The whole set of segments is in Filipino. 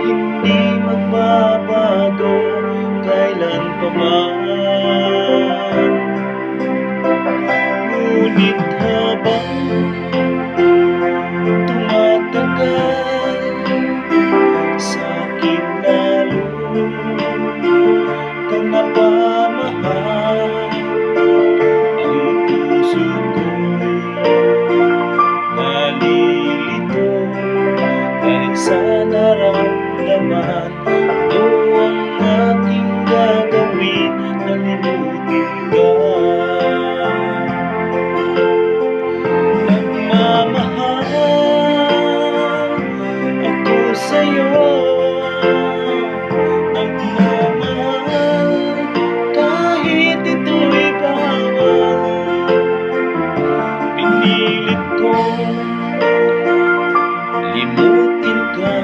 hindi magbabago kailan pa man. Ngunit habang tumatagal, sa'kin lalo kang napamahal. Ang puso ko'y nalilito dahil sa naramdaman. Ano ang aking gagawin na limutin ka? Nagmamahal ako sa'yo, nagmamahal kahit ito'y bawal. Pinilit kong limutin ka,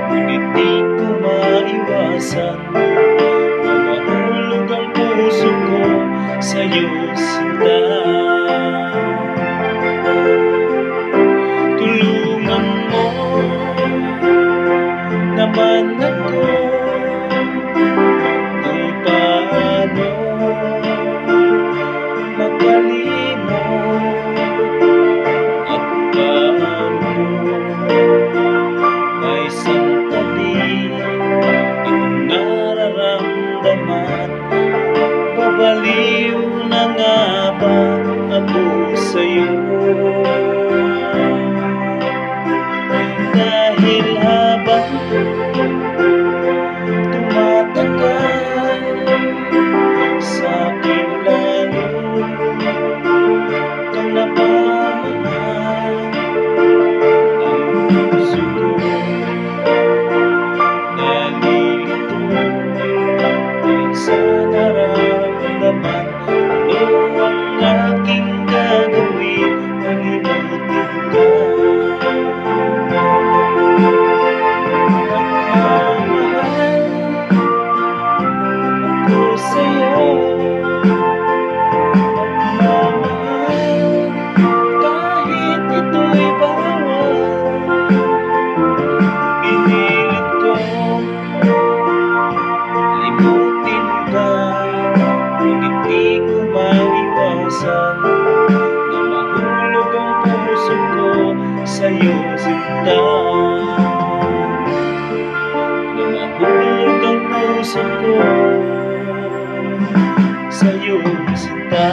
ngunit di ko maiwasan na mahulog ang puso ko sa'yo, sinta. Tulungan mo naman ako kung paano makalimot at paano may sandali itong nararamdaman. Babaliw na nga ba ako sa'yo? Dahil habang tumatagal, sa'kin lalo kang napamahal. Ang puso ko'y nalilito dahil sa nararamdaman. Ano ang aking gagawin na limutin ka? Nagmamahal ako sa'yo, nagmamahal kahit ito'y bawal. Pinilit kong limutin ka, ngunit di ko maiwasan na mahulog ang puso ko sa'yo, sinta. Na mahulog ang puso ko sa'yo, sinta.